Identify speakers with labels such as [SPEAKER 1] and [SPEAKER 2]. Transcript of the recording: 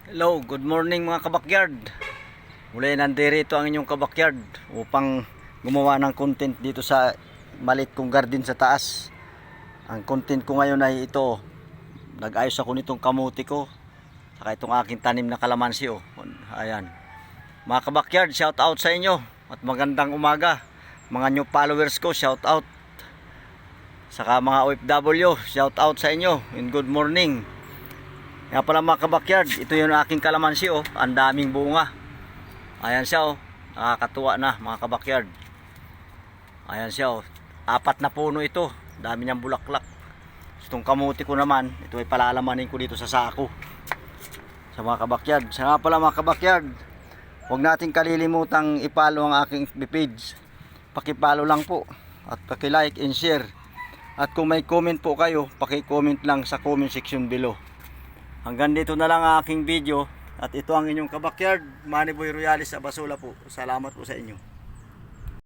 [SPEAKER 1] Hello, good morning mga kabakyard. Muli nandirito ang inyong kabakyard upang gumawa ng content dito sa maliit kong garden sa taas. Ang content ko ngayon ay ito. Nag-ayos ako nitong kamuti ko, saka itong aking tanim na kalamansi. Ayan. Mga kabakyard, shout out sa inyo at magandang umaga. Mga new followers ko, shout out. Saka mga OFW, shout out sa inyo and good morning. Kaya pala mga kabakyard, ito yung aking kalamansi. Ang daming bunga. Ayan siya. Nakakatuwa na mga kabakyard. Ayan siya. 4 na puno ito. Dami niyang bulaklak. Itong kamuti ko naman, ito ay palalamanin ko dito sa sako. Sa mga kabakyard. Sa nga pala mga kabakyard, huwag nating kalilimutang i-follow ang aking FB page. Paki-follow lang po. At paki-like and share. At kung may comment po kayo, paki-comment lang sa comment section below. Hanggang dito na lang ang aking video. At ito ang inyong kabakyard, Manny Boy Royales sa Basula po. Salamat po sa inyo.